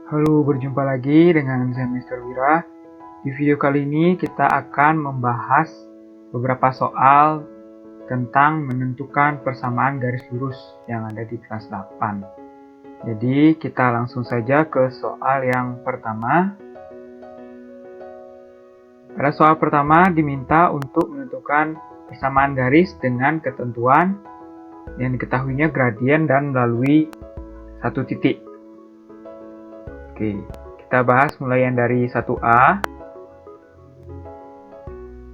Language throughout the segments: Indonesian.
Halo, berjumpa lagi dengan saya Mr. Wira. Di video kali ini kita akan membahas beberapa soal tentang menentukan persamaan garis lurus yang ada di kelas 8. Jadi kita langsung saja ke soal yang pertama. Pada soal pertama diminta untuk menentukan persamaan garis dengan ketentuan yang diketahuinya gradien dan melalui satu titik. Oke, kita bahas mulai yang dari 1A.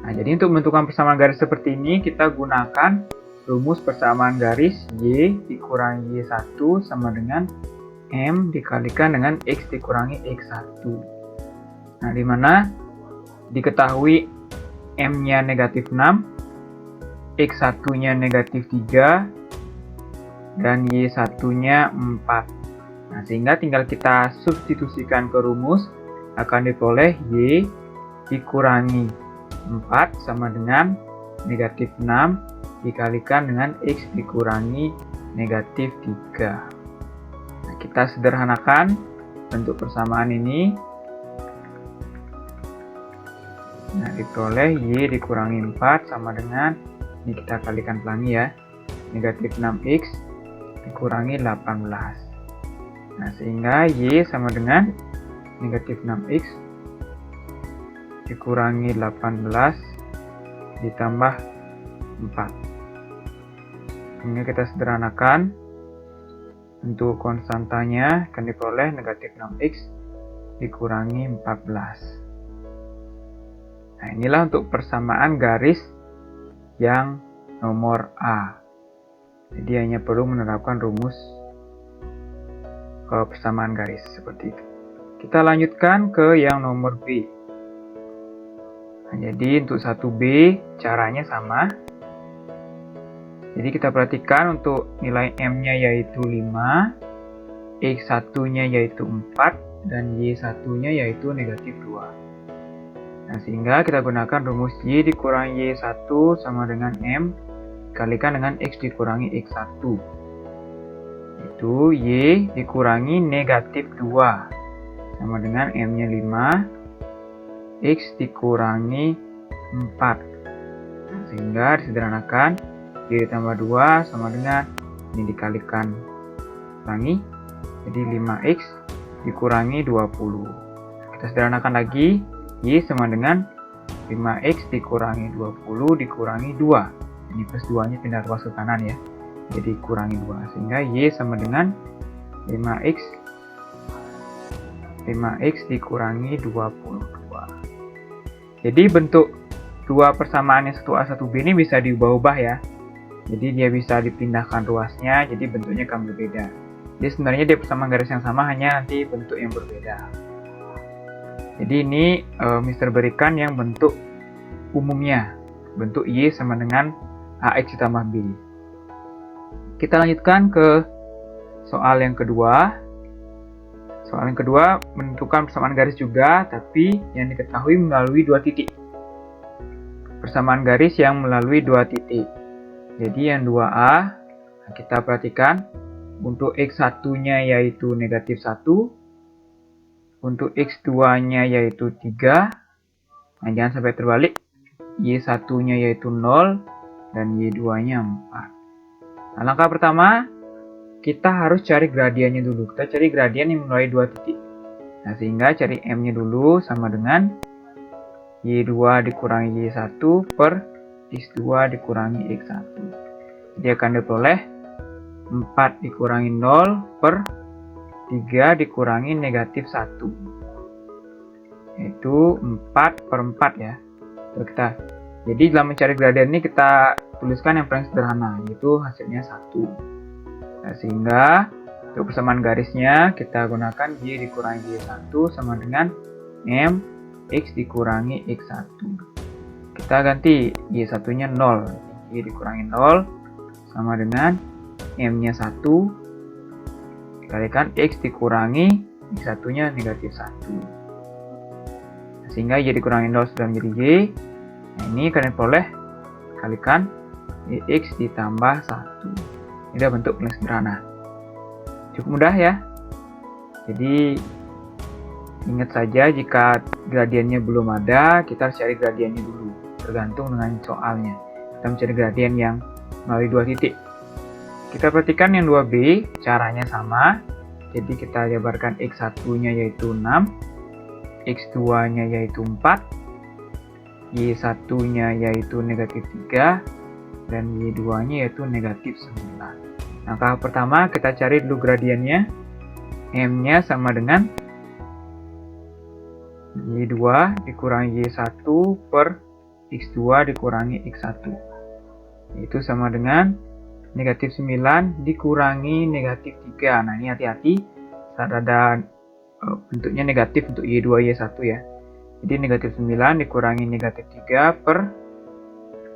Nah, jadi untuk menentukan persamaan garis seperti ini, kita gunakan rumus persamaan garis Y dikurangi Y1 sama dengan M dikalikan dengan X dikurangi X1. Nah, di mana diketahui M-nya negatif 6, X1-nya negatif 3, dan Y1-nya 4. Nah, sehingga tinggal kita substitusikan ke rumus, akan diperoleh Y dikurangi 4 sama dengan negatif 6 dikalikan dengan X dikurangi negatif 3. Nah, kita sederhanakan bentuk persamaan ini. Nah, diperoleh Y dikurangi 4 sama dengan, ini kita kalikan pelangi ya, negatif 6X dikurangi 18. Nah, sehingga Y sama dengan negatif 6X dikurangi 18 ditambah 4. Ini kita sederhanakan. Untuk konstantanya akan diperoleh negatif 6X dikurangi 14. Nah, inilah untuk persamaan garis yang nomor A. Jadi hanya perlu menerapkan rumus persamaan garis seperti itu. Kita lanjutkan ke yang nomor B. Nah, jadi untuk 1B caranya sama. Jadi kita perhatikan untuk nilai M-nya yaitu 5, X1-nya yaitu 4, dan Y1-nya yaitu negatif 2. Nah, sehingga kita gunakan rumus Y dikurangi Y1 sama dengan M dikalikan dengan X dikurangi X1. Itu Y dikurangi negatif 2 sama dengan M-nya 5, X dikurangi 4. Nah, sehingga disederhanakan Y ditambah 2 sama dengan, ini dikalikan pelangi, jadi 5X dikurangi 20. Kita sederhanakan lagi, Y sama dengan 5X dikurangi 20 dikurangi 2. Ini plus 2 nya pindah ruas ke kanan ya, jadi kurangi 2, sehingga Y sama dengan 5X dikurangi 22. Jadi bentuk dua persamaan yang 1A 1B ini bisa diubah-ubah ya. Jadi dia bisa dipindahkan ruasnya, jadi bentuknya akan berbeda. Jadi sebenarnya dia persamaan garis yang sama, hanya nanti bentuk yang berbeda. Jadi ini Mister berikan yang bentuk umumnya, bentuk Y sama dengan AX ditambah B. Kita lanjutkan ke soal yang kedua. Soal yang kedua menentukan persamaan garis juga, tapi yang diketahui melalui dua titik. Persamaan garis yang melalui dua titik. Jadi yang 2A, kita perhatikan untuk X1-nya yaitu negatif 1, untuk X2-nya yaitu 3, nah jangan sampai terbalik, Y1-nya yaitu 0, dan Y2-nya 4. Nah, langkah pertama, kita harus cari gradiennya dulu. Kita cari gradien yang melalui dua titik. Nah, sehingga cari M-nya dulu sama dengan Y2 dikurangi Y1 per X2 dikurangi X1. Jadi akan diperoleh 4 dikurangi 0 per 3 dikurangi negatif 1. Yaitu 4 per 4 ya. Jadi dalam mencari gradien ini kita tuliskan yang paling sederhana, yaitu hasilnya 1. Nah, sehingga untuk persamaan garisnya kita gunakan Y dikurangi Y1 sama dengan M X dikurangi X1. Kita ganti Y1-nya 0, Y dikurangi 0 sama dengan M-nya 1 dikalikan X dikurangi X1-nya negatif 1. Sehingga Y dikurangi 0 sudah menjadi Y. Nah, ini kalian boleh kalikan X ditambah 1. Ini adalah bentuk paling sederhana. Cukup mudah ya. Jadi Ingat saja jika gradiennya belum ada, kita harus cari gradiennya dulu, tergantung dengan soalnya. Kita mencari gradien yang melalui 2 titik. Kita perhatikan yang 2B, caranya sama. Jadi kita jabarkan X1-nya yaitu 6, X2-nya yaitu 4, Y1-nya yaitu negatif 3, dan Y2-nya yaitu negatif 9. Langkah pertama kita cari dulu gradiennya. M-nya sama dengan Y2 dikurangi Y1 per X2 dikurangi X1. Itu sama dengan negatif 9 dikurangi negatif 3. Nah, ini hati-hati saat ada bentuknya negatif untuk Y2, Y1 ya. Jadi negatif 9 dikurangi negatif 3 per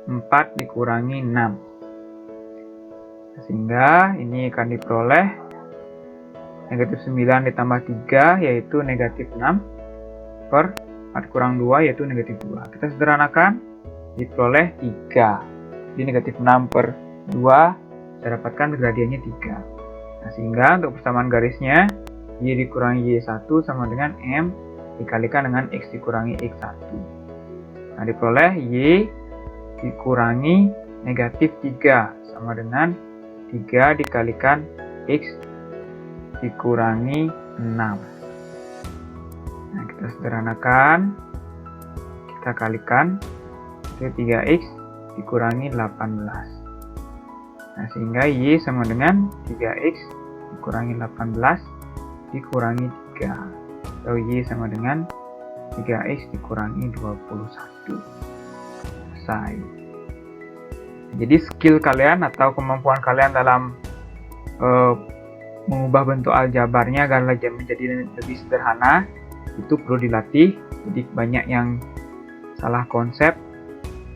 4 dikurangi 6. Sehingga ini akan diperoleh negatif 9 ditambah 3 yaitu negatif 6 per 4 kurang 2 yaitu negatif 2. Kita sederhanakan, diperoleh 3. Jadi negatif 6 per 2 kita dapatkan gradiennya 3. Nah, sehingga untuk persamaan garisnya Y dikurangi Y1 sama dengan M dikalikan dengan X dikurangi X1. Nah, diperoleh Y dikurangi negatif 3 sama dengan 3 dikalikan X dikurangi 6. Nah, kita sederhanakan, kita kalikan ke 3X dikurangi 18. Nah, sehingga Y sama dengan 3X dikurangi 18 dikurangi 3. Atau Y sama dengan 3X dikurangi 21. Selesai. Jadi skill kalian atau kemampuan kalian dalam mengubah bentuk aljabarnya agar menjadi lebih sederhana itu perlu dilatih. Jadi banyak yang salah konsep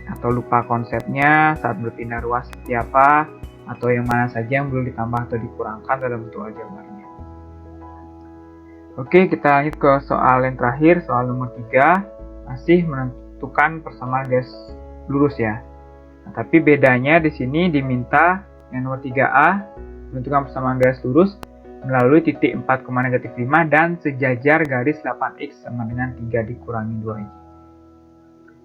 atau lupa konsepnya saat berpindah ruas seperti apa, atau yang mana saja yang perlu ditambah atau dikurangkan dalam bentuk aljabarnya. Oke, kita lanjut ke soal yang terakhir, soal nomor 3. Masih menentukan persamaan garis lurus ya. Nah, tapi bedanya di sini diminta yang nomor 3A menentukan persamaan garis lurus melalui titik 4, negatif 5 dan sejajar garis 8X sama dengan 3 dikurangi 2Y.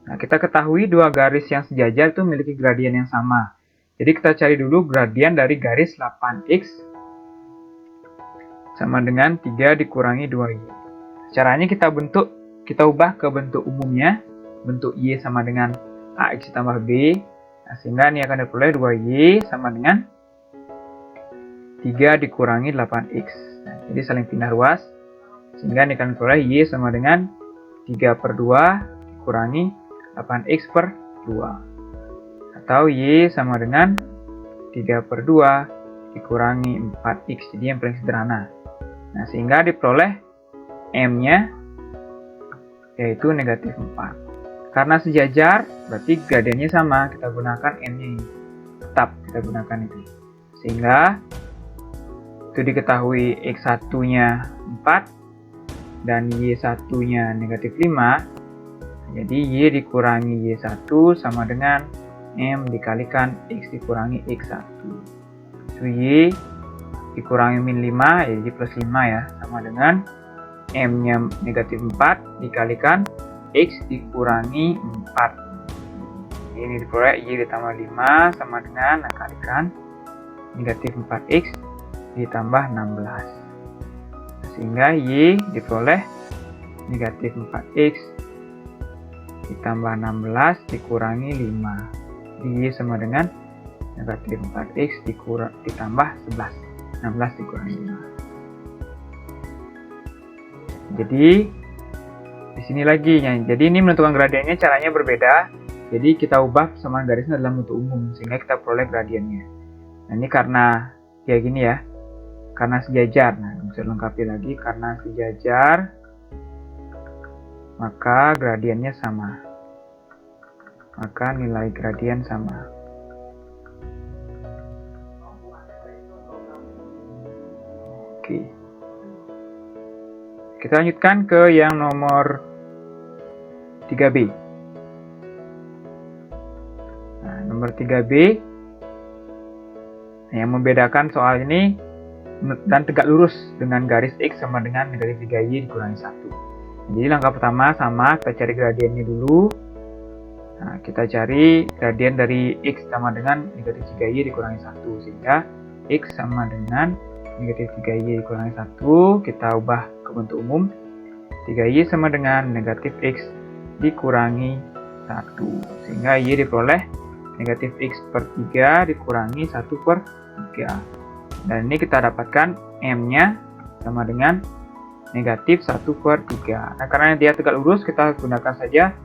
Nah, kita ketahui dua garis yang sejajar itu memiliki gradien yang sama. Jadi kita cari dulu gradien dari garis 8X sama dengan 3 dikurangi 2Y. Caranya kita ubah ke bentuk umumnya, bentuk Y sama dengan AX ditambah B. Nah, sehingga ini akan diperoleh 2Y sama dengan 3 dikurangi 8X. Nah, jadi saling pindah ruas. Sehingga ini akan diperoleh Y sama dengan 3 per 2 dikurangi 8X per 2. Atau Y sama dengan 3 per 2 dikurangi 4X. Jadi yang paling sederhana. Nah, sehingga diperoleh M-nya yaitu negatif 4. Karena sejajar, berarti gradiennya sama. Kita gunakan M-nya ini. Tetap kita gunakan itu. Sehingga itu diketahui X1-nya 4 dan Y1-nya negatif 5. Jadi Y dikurangi Y1 sama dengan M dikalikan X dikurangi X1. Itu Y dikurangi min 5, jadi plus 5 ya. Sama dengan M-nya negatif 4 dikalikan X dikurangi 4. Ini diperoleh Y ditambah 5 sama dengan kalikan negatif 4X ditambah 16. Sehingga Y diperoleh negatif 4X ditambah 16 dikurangi 5. Jadi Y sama dengan negatif 4X ditambah 11. 16 dikurangi 5. Jadi di sini lagi ya. Jadi ini menentukan gradiennya caranya berbeda. Jadi kita ubah persamaan garisnya dalam bentuk umum sehingga kita peroleh gradiennya. Nah, ini karena kayak gini ya. Karena sejajar. Nah, bisa lengkapi lagi karena sejajar maka gradiennya sama. Maka nilai gradien sama. Oke. Kita lanjutkan ke yang nomor 3B. Nah, nomor 3B yang membedakan soal ini dan tegak lurus dengan garis X sama dengan negatif 3Y dikurangi 1. Jadi langkah pertama sama, kita cari gradiennya dulu. Nah, kita cari gradien dari X sama dengan negatif 3Y dikurangi 1. Sehingga X sama dengan negatif 3Y dikurangi 1. Kita ubah ke bentuk umum. 3Y sama dengan negatif X dikurangi 1. Sehingga Y diperoleh negatif X per 3 dikurangi 1 per 3. Dan ini kita dapatkan M-nya sama dengan negatif 1 per 3. Nah, karena dia tegak lurus, kita gunakan saja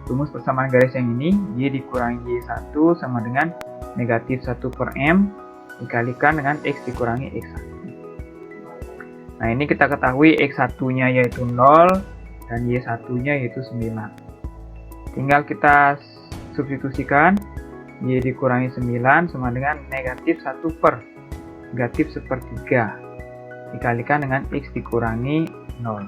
rumus persamaan garis yang ini. Y dikurangi Y1 sama dengan negatif 1 per M dikalikan dengan X dikurangi X1. Nah, ini kita ketahui X1-nya yaitu 0 dan Y1-nya yaitu 9. Tinggal kita substitusikan. Y dikurangi 9 sama dengan negatif 1 per negatif sepertiga dikalikan dengan X dikurangi 0.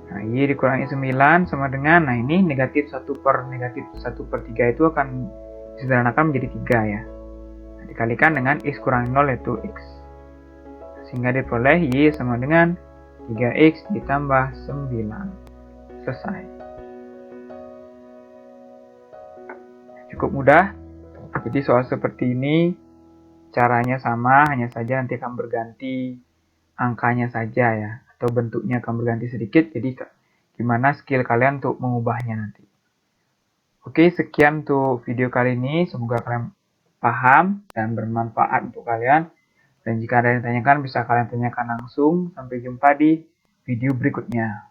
Nah, Y dikurangi 9 sama dengan, nah ini negatif 1 per 3 itu akan disederhanakan menjadi 3 ya. Nah, dikalikan dengan X kurangi 0 yaitu X. Sehingga diperoleh Y sama dengan 3X ditambah 9. Selesai. Cukup mudah. Jadi soal seperti ini caranya sama, hanya saja nanti akan berganti angkanya saja ya, atau bentuknya akan berganti sedikit. Jadi gimana skill kalian untuk mengubahnya nanti. Oke, sekian untuk video kali ini. Semoga kalian paham dan bermanfaat untuk kalian. Dan jika ada yang ditanyakan, bisa kalian tanyakan langsung. Sampai jumpa di video berikutnya.